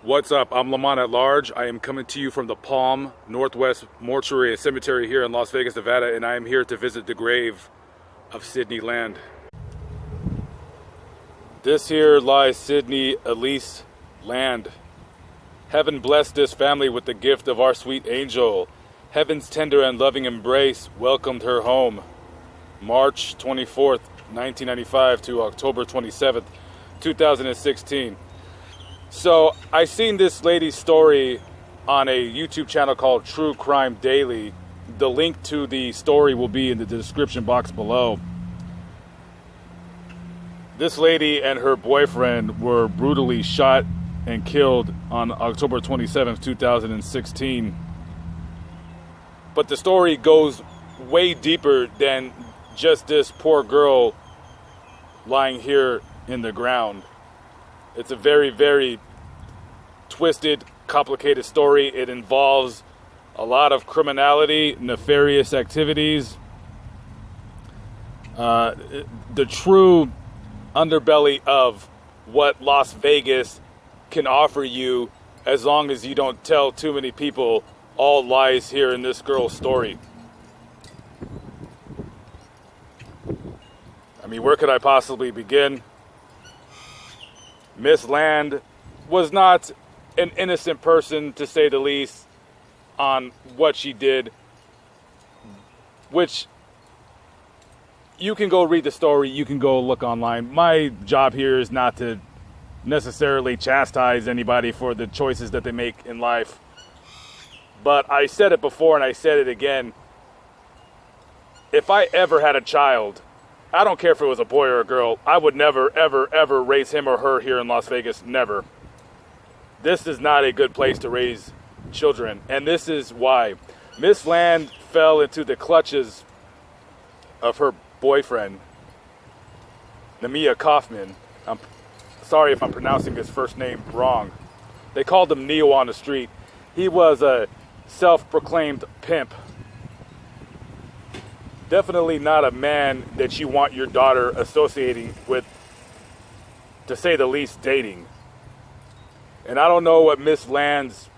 What's up? I'm Lamont at Large. I am coming to you from the Palm Northwest Mortuary and Cemetery here in Las Vegas, Nevada, and I am here to visit the grave of Sydney Land. This here lies Sydney Elise Land. Heaven blessed this family with the gift of our sweet angel. Heaven's tender and loving embrace welcomed her home. March 24th, 1995 to October 27th, 2016. So I seen this lady's story on a YouTube channel called True Crime Daily. The link to the story will be in the description box below. This lady and her boyfriend were brutally shot and killed on October 27th, 2016. But the story goes way deeper than just this poor girl lying here in the ground. It's a very, very twisted, complicated story. It involves a lot of criminality, nefarious activities. The true underbelly of what Las Vegas can offer you, as long as you don't tell too many people all lies here in this girl's story. I mean, where could I possibly begin? Miss Land was not an innocent person, to say the least, on what she did, which you can go read the story, you can go look online. My job here is not to necessarily chastise anybody for the choices that they make in life. But I said it before and I said it again. If I ever had a child, I don't care if it was a boy or a girl, I would never, ever, ever raise him or her here in Las Vegas. Never. This is not a good place to raise children. And this is why. Miss Land fell into the clutches of her boyfriend, Nemia Kaufman. I'm sorry if I'm pronouncing his first name wrong. They called him Neo on the street. He was a self-proclaimed pimp. Definitely not a man that you want your daughter associating with, to say the least, dating. And I don't know what Miss Land's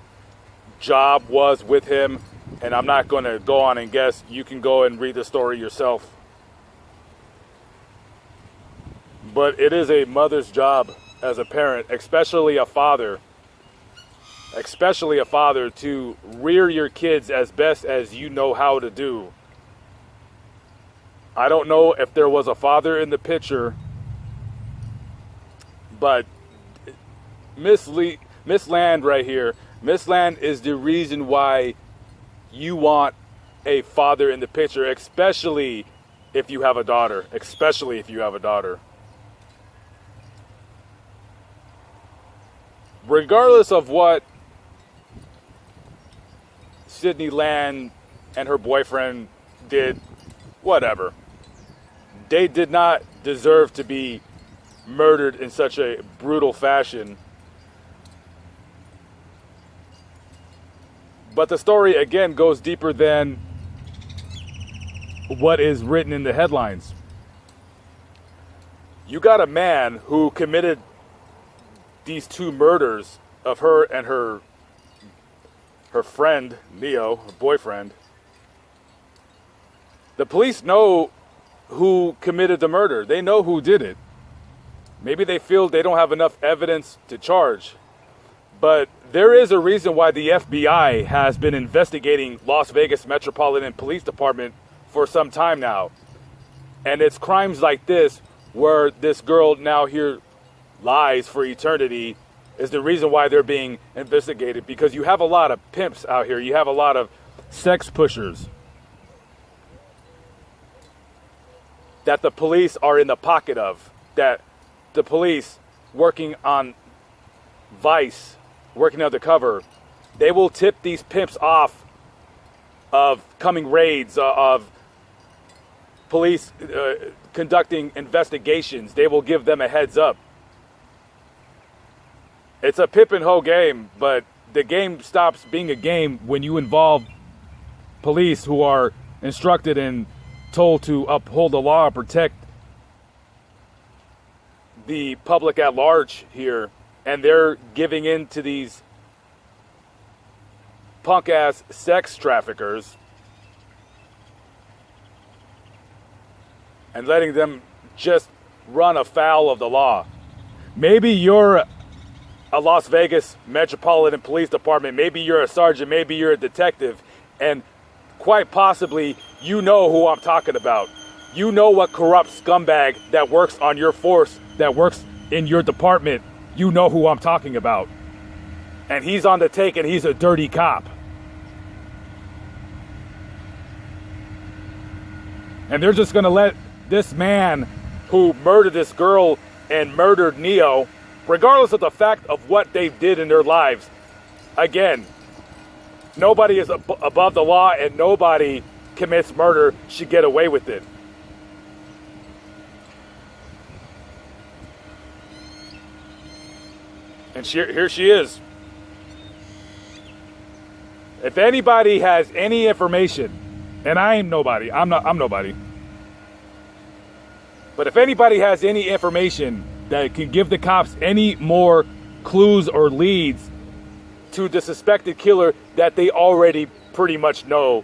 job was with him, and I'm not going to go on and guess. You can go and read the story yourself. But it is a mother's job as a parent, especially a father, to rear your kids as best as you know how to do. I don't know if there was a father in the picture, but Miss Land right here, Miss Land is the reason why you want a father in the picture, especially if you have a daughter, Regardless of what Sydney Land and her boyfriend did, whatever. They did not deserve to be murdered in such a brutal fashion. But the story, again, goes deeper than what is written in the headlines. You got a man who committed these two murders of her and her friend, Neo, her boyfriend. The police know who committed the murder. They know who did it. Maybe they feel they don't have enough evidence to charge. But there is a reason why the FBI has been investigating Las Vegas Metropolitan Police Department for some time now. And it's crimes like this where this girl now here lies for eternity is the reason why they're being investigated. Because you have a lot of pimps out here. You have a lot of sex pushers that the police are in the pocket of. That the police working on Vice, working undercover, they will tip these pimps off of coming raids, of police conducting investigations. They will give them a heads up. It's a pimp and hoe game, but the game stops being a game when you involve police who are instructed and told to uphold the law, protect the public at large here, and they're giving in to these punk-ass sex traffickers and letting them just run afoul of the law. Maybe you're a Las Vegas Metropolitan Police Department, maybe you're a sergeant, maybe you're a detective, and quite possibly you know who I'm talking about. You know what corrupt scumbag that works on your force, that works in your department. You know who I'm talking about. And he's on the take and he's a dirty cop. And they're just gonna let this man who murdered this girl and murdered Neo, regardless of the fact of what they did in their lives, again, nobody is above the law and nobody commits murder should get away with it. And here she is. If anybody has any information, and I ain't nobody, I'm nobody. But if anybody has any information that can give the cops any more clues or leads to the suspected killer that they already pretty much know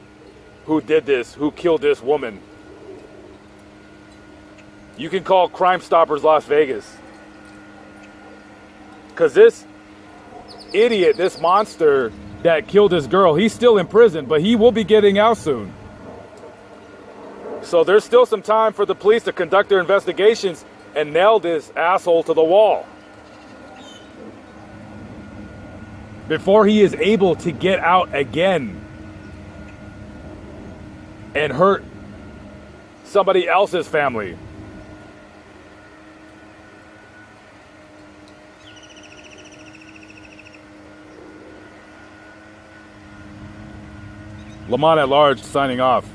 who did this, who killed this woman, you can call Crime Stoppers Las Vegas. Because this idiot, this monster that killed this girl, he's still in prison, but he will be getting out soon. So there's still some time for the police to conduct their investigations and nail this asshole to the wall before he is able to get out again and hurt somebody else's family. Lamont at Large signing off.